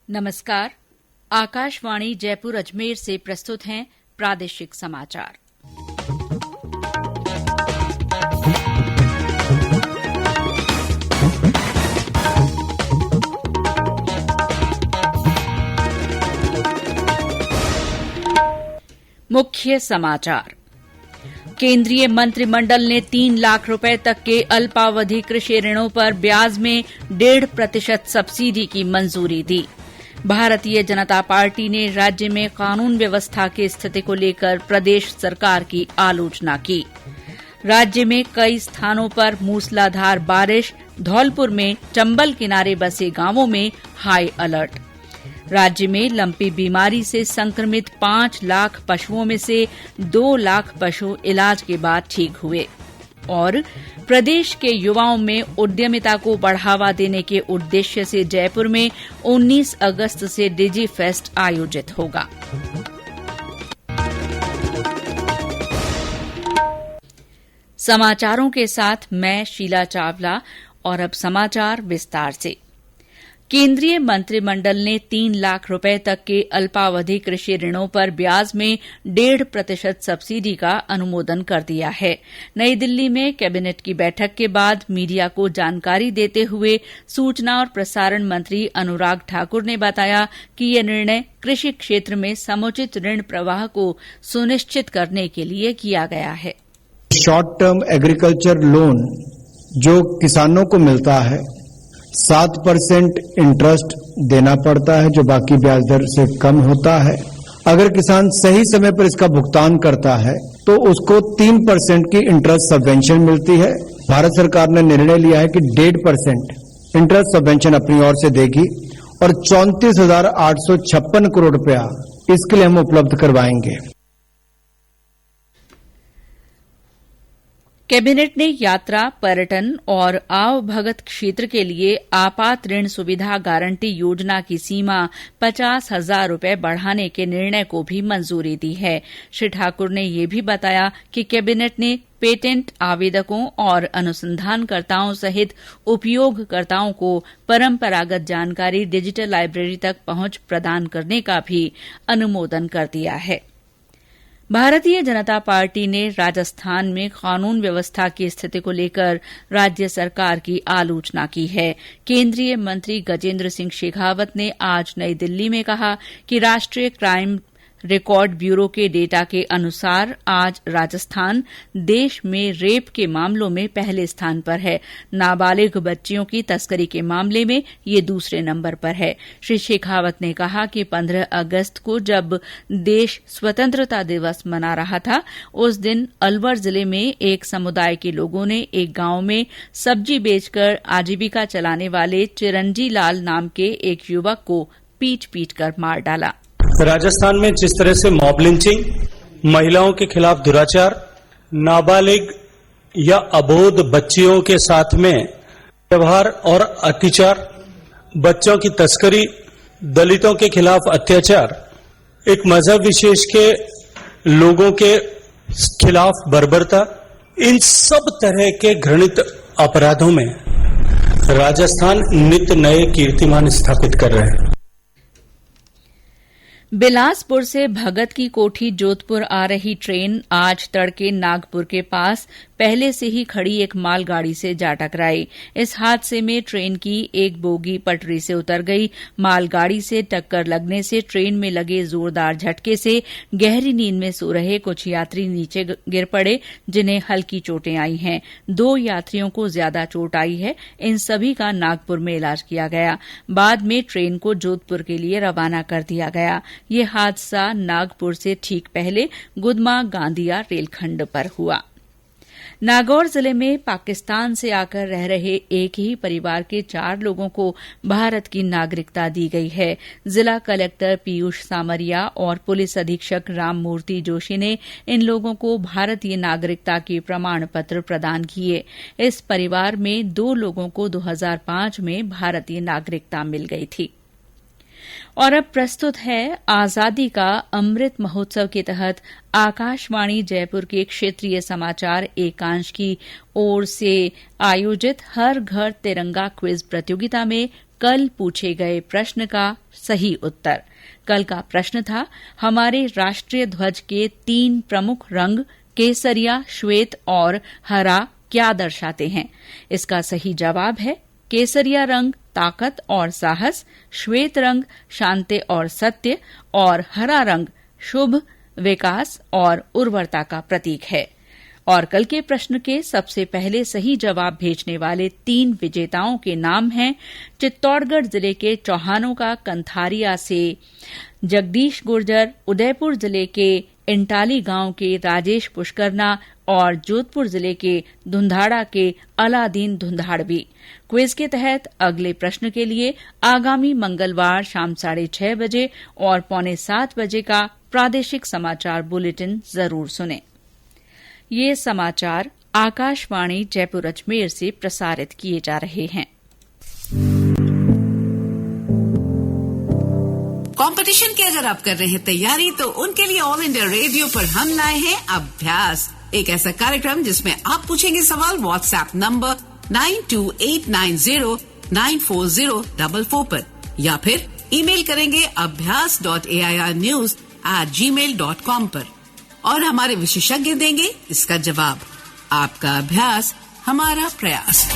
नमस्कार। आकाशवाणी जयपुर अजमेर से प्रस्तुत हैं प्रादेशिक समाचार। मुख्य समाचार। केंद्रीय मंत्रिमंडल ने 3 लाख रुपए तक के अल्पावधि कृषि ऋणों पर ब्याज में 1.5% सब्सिडी की मंजूरी दी। भारतीय जनता पार्टी ने राज्य में कानून व्यवस्था की स्थिति को लेकर प्रदेश सरकार की आलोचना की। राज्य में कई स्थानों पर मूसलाधार बारिश, धौलपुर में चंबल किनारे बसे गांवों में हाई अलर्ट। राज्य में लंपी बीमारी से संक्रमित 5 लाख पशुओं में से 2 लाख पशु इलाज के बाद ठीक हुए। और प्रदेश के युवाओं में उद्यमिता को बढ़ावा देने के उद्देश्य से जयपुर में 19 अगस्त से डिजी फेस्ट आयोजित होगा। समाचारों के साथ मैं शीला चावला। और अब समाचार विस्तार से। केंद्रीय मंत्रिमंडल ने 3 लाख रुपए तक के अल्पावधि कृषि ऋणों पर ब्याज में 1.5% सब्सिडी का अनुमोदन कर दिया है। नई दिल्ली में कैबिनेट की बैठक के बाद मीडिया को जानकारी देते हुए सूचना और प्रसारण मंत्री अनुराग ठाकुर ने बताया कि यह निर्णय कृषि क्षेत्र में समुचित ऋण प्रवाह को सुनिश्चित करने के लिए किया गया है। शॉर्ट टर्म एग्रीकल्चर लोन जो किसानों को मिलता है 7% इंटरेस्ट देना पड़ता है, जो बाकी ब्याज दर से कम होता है। अगर किसान सही समय पर इसका भुगतान करता है तो उसको 3% की इंटरेस्ट सबवेंशन मिलती है। भारत सरकार ने निर्णय लिया है कि 1.5% इंटरेस्ट सबवेंशन अपनी ओर से देगी और 34,856 करोड़ रुपया इसके लिए हम उपलब्ध करवाएंगे। कैबिनेट ने यात्रा, पर्यटन और आवभगत क्षेत्र के लिए आपात ऋण सुविधा गारंटी योजना की सीमा 50,000 रुपए बढ़ाने के निर्णय को भी मंजूरी दी है। श्री ठाकुर ने यह भी बताया कि कैबिनेट ने पेटेंट आवेदकों और अनुसंधानकर्ताओं सहित उपयोगकर्ताओं को परंपरागत जानकारी डिजिटल लाइब्रेरी तक पहुंच प्रदान करने का भी अनुमोदन कर दिया है। भारतीय जनता पार्टी ने राजस्थान में कानून व्यवस्था की स्थिति को लेकर राज्य सरकार की आलोचना की है। केंद्रीय मंत्री गजेंद्र सिंह शेखावत ने आज नई दिल्ली में कहा कि राष्ट्रीय क्राइम रिकॉर्ड ब्यूरो के डेटा के अनुसार आज राजस्थान देश में रेप के मामलों में पहले स्थान पर है। नाबालिग बच्चियों की तस्करी के मामले में ये दूसरे नंबर पर है। श्री शेखावत ने कहा कि 15 अगस्त को जब देश स्वतंत्रता दिवस मना रहा था, उस दिन अलवर जिले में एक समुदाय के लोगों ने एक गांव में सब्जी बेचकर आजीविका चलाने वाले चिरंजी लाल नाम के एक युवक को पीट कर मार डाला। राजस्थान में जिस तरह से मॉब लिंचिंग, महिलाओं के खिलाफ दुराचार, नाबालिग या अबोध बच्चियों के साथ में व्यवहार और अत्याचार, बच्चों की तस्करी, दलितों के खिलाफ अत्याचार, एक मजहब विशेष के लोगों के खिलाफ बर्बरता, इन सब तरह के घृणित अपराधों में राजस्थान नित्य नए कीर्तिमान स्थापित कर रहे हैं। बिलासपुर से भगत की कोठी जोधपुर आ रही ट्रेन आज तड़के नागपुर के पास पहले से ही खड़ी एक मालगाड़ी से जा टकराई। इस हादसे में ट्रेन की एक बोगी पटरी से उतर गई। मालगाड़ी से टक्कर लगने से ट्रेन में लगे जोरदार झटके से गहरी नींद में सो रहे कुछ यात्री नीचे गिर पड़े, जिन्हें हल्की चोटें आई हैं। 2 यात्रियों को ज्यादा चोट आई है। इन सभी का नागपुर में इलाज किया गया। बाद में ट्रेन को जोधपुर के लिए रवाना कर दिया गया। ये हादसा नागपुर से ठीक पहले गुदमा गांदिया रेलखंड पर हुआ। नागौर जिले में पाकिस्तान से आकर रह रहे एक ही परिवार के 4 लोगों को भारत की नागरिकता दी गई है। जिला कलेक्टर पीयूष सामरिया और पुलिस अधीक्षक राममूर्ति जोशी ने इन लोगों को भारतीय नागरिकता के प्रमाण पत्र प्रदान किए। इस परिवार में 2 लोगों को 2005 में भारतीय नागरिकता मिल गई थी। और अब प्रस्तुत है आजादी का अमृत महोत्सव के तहत आकाशवाणी जयपुर के क्षेत्रीय समाचार एकांश की ओर से आयोजित हर घर तिरंगा क्विज प्रतियोगिता में कल पूछे गए प्रश्न का सही उत्तर। कल का प्रश्न था, हमारे राष्ट्रीय ध्वज के 3 प्रमुख रंग केसरिया, श्वेत और हरा क्या दर्शाते हैं? इसका सही जवाब है केसरिया रंग ताकत और साहस, श्वेत रंग शांति और सत्य और हरा रंग शुभ, विकास और उर्वरता का प्रतीक है। और कल के प्रश्न के सबसे पहले सही जवाब भेजने वाले 3 विजेताओं के नाम हैं चित्तौड़गढ़ जिले के चौहानों का कंथारिया से जगदीश गुर्जर, उदयपुर जिले के इंटाली गांव के राजेश पुष्करना और जोधपुर जिले के धुंधाड़ा के अलादीन धुंधाड़वी। क्विज के तहत अगले प्रश्न के लिए आगामी मंगलवार शाम 6:30 बजे और 6:45 बजे का प्रादेशिक समाचार बुलेटिन जरूर सुनें। ये समाचार आकाशवाणी जयपुर अजमेर से प्रसारित किए जा रहे हैं। कंपटीशन की अगर आप कर रहे हैं तैयारी, तो उनके लिए ऑल इंडिया रेडियो पर हम लाए हैं अभ्यास, एक ऐसा कार्यक्रम जिसमें आप पूछेंगे सवाल व्हाट्सएप नंबर 9289094044 पर या फिर ईमेल करेंगे abhyas.airnews@gmail.com पर और हमारे विशेषज्ञ देंगे इसका जवाब। आपका अभ्यास हमारा प्रयास।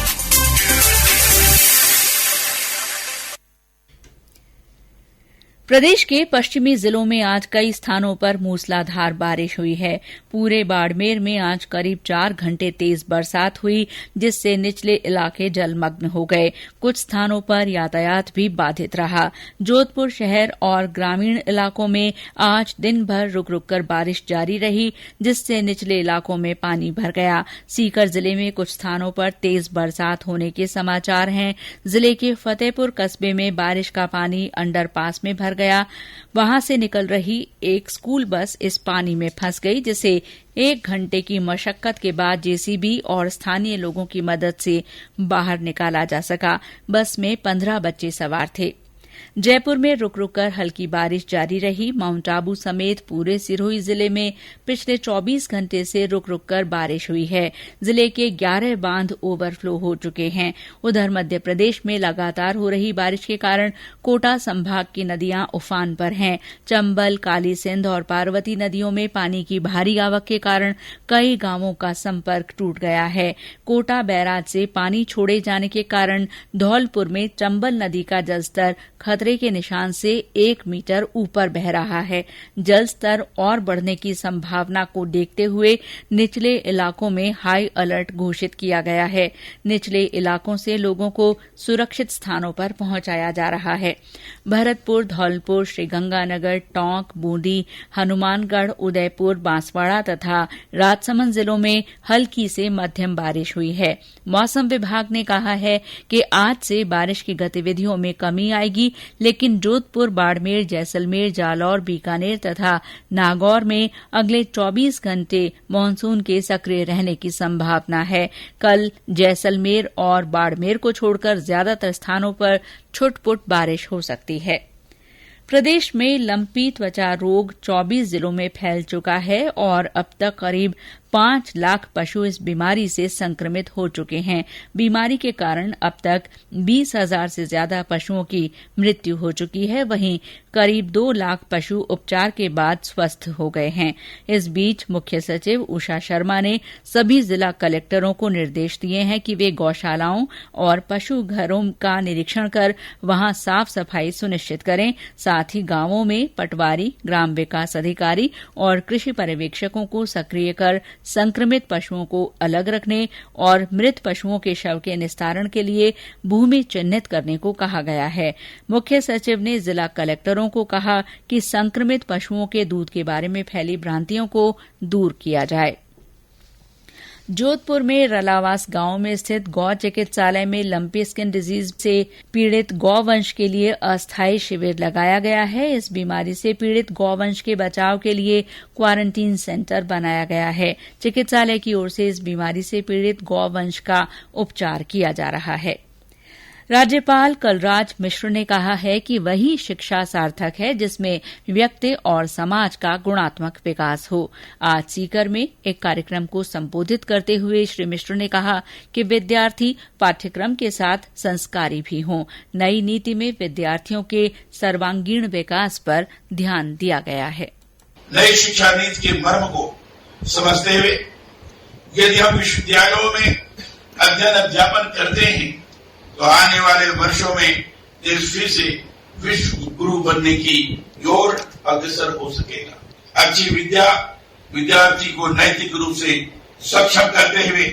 प्रदेश के पश्चिमी जिलों में आज कई स्थानों पर मूसलाधार बारिश हुई है। पूरे बाड़मेर में आज करीब 4 घंटे तेज बरसात हुई, जिससे निचले इलाके जलमग्न हो गए। कुछ स्थानों पर यातायात भी बाधित रहा। जोधपुर शहर और ग्रामीण इलाकों में आज दिन भर रुक रुक कर बारिश जारी रही, जिससे निचले इलाकों में पानी भर गया। सीकर जिले में कुछ स्थानों पर तेज बरसात होने के समाचार हैं। जिले के फतेहपुर कस्बे में बारिश का पानी अंडरपास में भर गया। वहां से निकल रही एक स्कूल बस इस पानी में फंस गई, जिसे 1 घंटे की मशक्कत के बाद जेसीबी और स्थानीय लोगों की मदद से बाहर निकाला जा सका। बस में 15 बच्चे सवार थे। जयपुर में रुक रुक कर हल्की बारिश जारी रही। माउंट आबू समेत पूरे सिरोही जिले में पिछले 24 घंटे से रुक रुक कर बारिश हुई है। जिले के 11 बांध ओवरफ्लो हो चुके हैं। उधर मध्य प्रदेश में लगातार हो रही बारिश के कारण कोटा संभाग की नदियां उफान पर हैं। चंबल, काली सिंध और पार्वती नदियों में पानी की भारी आवक के कारण कई गांवों का संपर्क टूट गया है। कोटा बैराज से पानी छोड़े जाने के कारण धौलपुर में चंबल नदी का जलस्तर खतरे के निशान से 1 मीटर ऊपर बह रहा है। जल स्तर और बढ़ने की संभावना को देखते हुए निचले इलाकों में हाई अलर्ट घोषित किया गया है। निचले इलाकों से लोगों को सुरक्षित स्थानों पर पहुंचाया जा रहा है। भरतपुर, धौलपुर, श्रीगंगानगर, टोंक, बूंदी, हनुमानगढ़, उदयपुर, बांसवाड़ा तथा राजसमंद जिलों में हल्की से मध्यम बारिश हुई है। मौसम विभाग ने कहा है कि आज से बारिश की गतिविधियों में कमी आएगी, लेकिन जोधपुर, बाड़मेर, जैसलमेर, जालौर, बीकानेर तथा नागौर में अगले 24 घंटे मानसून के सक्रिय रहने की संभावना है। कल जैसलमेर और बाड़मेर को छोड़कर ज्यादातर स्थानों पर छुटपुट बारिश हो सकती है। प्रदेश में लंपी त्वचा रोग 24 जिलों में फैल चुका है और अब तक करीब 5 लाख पशु इस बीमारी से संक्रमित हो चुके हैं। बीमारी के कारण अब तक 20,000 से ज्यादा पशुओं की मृत्यु हो चुकी है। वहीं करीब 2 लाख पशु उपचार के बाद स्वस्थ हो गए हैं। इस बीच मुख्य सचिव उषा शर्मा ने सभी जिला कलेक्टरों को निर्देश दिए हैं कि वे गौशालाओं और पशु घरों का निरीक्षण कर वहां साफ सफाई सुनिश्चित करें। साथ ही गांवों में पटवारी, ग्राम विकास अधिकारी और कृषि पर्यवेक्षकों को सक्रिय कर संक्रमित पशुओं को अलग रखने और मृत पशुओं के शव के निस्तारण के लिए भूमि चिन्हित करने को कहा गया है। मुख्य सचिव ने जिला कलेक्टरों को कहा कि संक्रमित पशुओं के दूध के बारे में फैली भ्रांतियों को दूर किया जाए। जोधपुर में रलावास गांव में स्थित गौ चिकित्सालय में लंपी स्किन डिजीज से पीड़ित गौवंश के लिए अस्थायी शिविर लगाया गया है। इस बीमारी से पीड़ित गौवंश के बचाव के लिए क्वारंटीन सेंटर बनाया गया है। चिकित्सालय की ओर से इस बीमारी से पीड़ित गौवंश का उपचार किया जा रहा है। राज्यपाल कलराज मिश्र ने कहा है कि वही शिक्षा सार्थक है जिसमें व्यक्ति और समाज का गुणात्मक विकास हो। आज सीकर में एक कार्यक्रम को संबोधित करते हुए श्री मिश्र ने कहा कि विद्यार्थी पाठ्यक्रम के साथ संस्कारी भी हों। नई नीति में विद्यार्थियों के सर्वांगीण विकास पर ध्यान दिया गया है। नई शिक्षा नीति के मर्म को समझते हुए यदि हम विश्वविद्यालयों में अध्ययन अध्यापन करते हैं तो आने वाले वर्षों में देश फिर से विश्व गुरु बनने की ओर अग्रसर हो सकेगा। अच्छी विद्या विद्यार्थी को नैतिक रूप से सक्षम करते हुए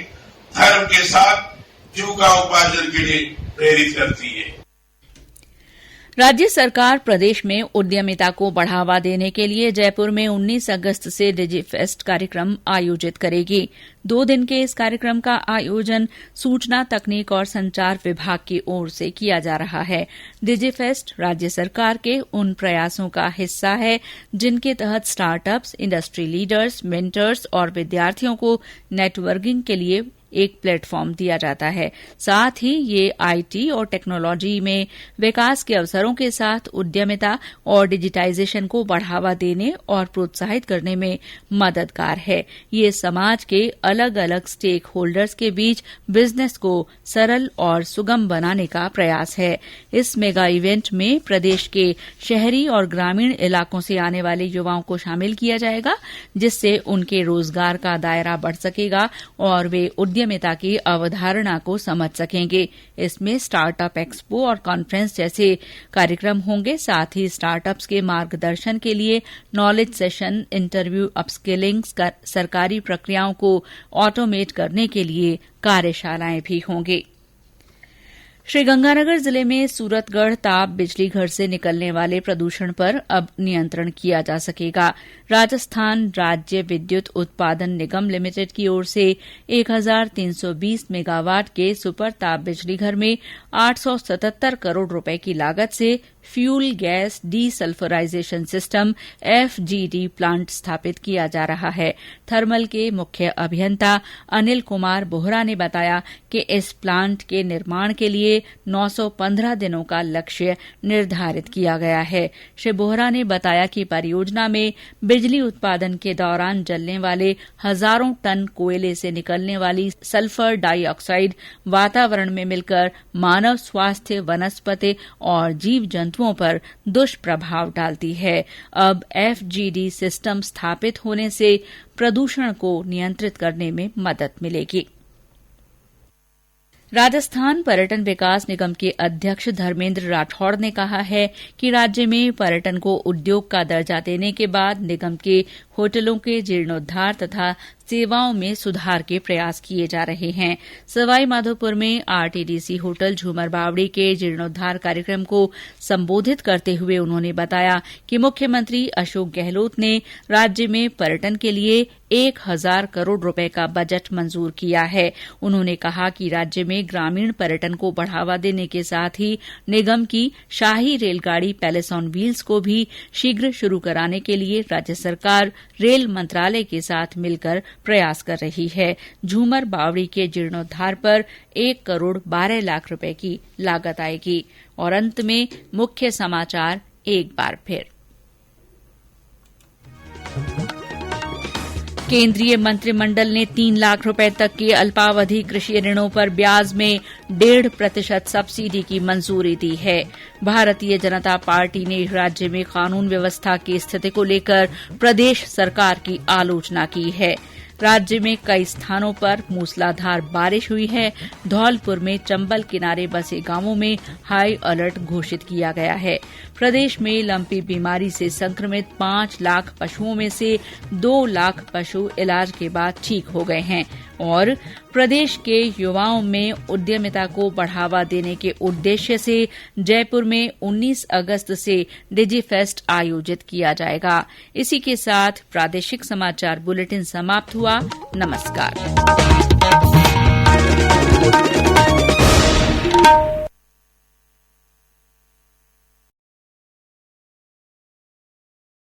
धर्म के साथ जीविका उपार्जन के लिए प्रेरित करती है। राज्य सरकार प्रदेश में उद्यमिता को बढ़ावा देने के लिए जयपुर में 19 अगस्त से डिजिफेस्ट कार्यक्रम आयोजित करेगी। 2 दिन के इस कार्यक्रम का आयोजन सूचना तकनीक और संचार विभाग की ओर से किया जा रहा है। डिजिफेस्ट राज्य सरकार के उन प्रयासों का हिस्सा है जिनके तहत स्टार्टअप्स, इंडस्ट्री लीडर्स, मेंटर्स और विद्यार्थियों को नेटवर्किंग के लिए एक प्लेटफॉर्म दिया जाता है। साथ ही ये आईटी और टेक्नोलॉजी में विकास के अवसरों के साथ उद्यमिता और डिजिटाइजेशन को बढ़ावा देने और प्रोत्साहित करने में मददगार है। ये समाज के अलग अलग स्टेक होल्डर्स के बीच बिजनेस को सरल और सुगम बनाने का प्रयास है। इस मेगा इवेंट में प्रदेश के शहरी और ग्रामीण इलाकों से आने वाले युवाओं को शामिल किया जाएगा, जिससे उनके रोजगार का दायरा बढ़ सकेगा और वे उद्यमिता की अवधारणा को समझ सकेंगे। इसमें स्टार्टअप एक्सपो और कॉन्फ्रेंस जैसे कार्यक्रम होंगे। साथ ही स्टार्टअप्स के मार्गदर्शन के लिए नॉलेज सेशन, इंटरव्यू, अपस्किलिंग, सरकारी प्रक्रियाओं को ऑटोमेट करने के लिए कार्यशालाएं भी होंगी। श्रीगंगानगर जिले में सूरतगढ़ ताप बिजली घर से निकलने वाले प्रदूषण पर अब नियंत्रण किया जा सकेगा। राजस्थान राज्य विद्युत उत्पादन निगम लिमिटेड की ओर से 1320 मेगावाट के सुपर ताप बिजली घर में 877 करोड़ रुपए की लागत से fuel gas desulphurisation system FGD plant स्थापित किया जा रहा है। थर्मल के मुख्य अभियंता अनिल कुमार बोहरा ने बताया कि इस प्लांट के निर्माण के लिए 915 दिनों का लक्ष्य निर्धारित किया गया है। श्री बोहरा ने बताया कि परियोजना में बिजली उत्पादन के दौरान जलने वाले हजारों टन कोयले से निकलने वाली सल्फर डाइऑक्साइड वातावरण में मिलकर मानव स्वास्थ्य, वनस्पति और जीव जंतुओं पर दुष्प्रभाव डालती है। अब एफजीडी सिस्टम स्थापित होने से प्रदूषण को नियंत्रित करने में मदद मिलेगी। राजस्थान पर्यटन विकास निगम के अध्यक्ष धर्मेंद्र राठौड़ ने कहा है कि राज्य में पर्यटन को उद्योग का दर्जा देने के बाद निगम के होटलों के जीर्णोद्धार तथा सेवाओं में सुधार के प्रयास किए जा रहे हैं। सवाई माधोपुर में आरटीडीसी होटल झूमर बावड़ी के जीर्णोद्धार कार्यक्रम को संबोधित करते हुए उन्होंने बताया कि मुख्यमंत्री अशोक गहलोत ने राज्य में पर्यटन के लिए 1000 करोड़ रुपए का बजट मंजूर किया है। उन्होंने कहा कि राज्य में ग्रामीण पर्यटन को बढ़ावा देने के साथ ही निगम की शाही रेलगाड़ी पैलेस ऑन व्हील्स को भी शीघ्र शुरू कराने के लिए राज्य सरकार रेल मंत्रालय के साथ मिलकर प्रयास कर रही है। झूमर बावड़ी के जीर्णोद्धार पर 1 करोड़ 12 लाख रुपए की लागत आएगी। और अंत में मुख्य समाचार एक बार फिर। केंद्रीय मंत्रिमंडल ने 3 लाख रुपए तक के अल्पावधि कृषि ऋणों पर ब्याज में 1.5% सब्सिडी की मंजूरी दी है। भारतीय जनता पार्टी ने राज्य में कानून व्यवस्था की स्थिति को लेकर प्रदेश सरकार की आलोचना की है। राज्य में कई स्थानों पर मूसलाधार बारिश हुई है। धौलपुर में चंबल किनारे बसे गांवों में हाई अलर्ट घोषित किया गया है। प्रदेश में लंपी बीमारी से संक्रमित 5 लाख पशुओं में से 2 लाख पशु इलाज के बाद ठीक हो गए हैं। और प्रदेश के युवाओं में उद्यमिता को बढ़ावा देने के उद्देश्य से जयपुर में 19 अगस्त से डिजिफेस्ट आयोजित किया जाएगा। इसी के साथ प्रादेशिक समाचार बुलेटिन समाप्त हुआ। नमस्कार।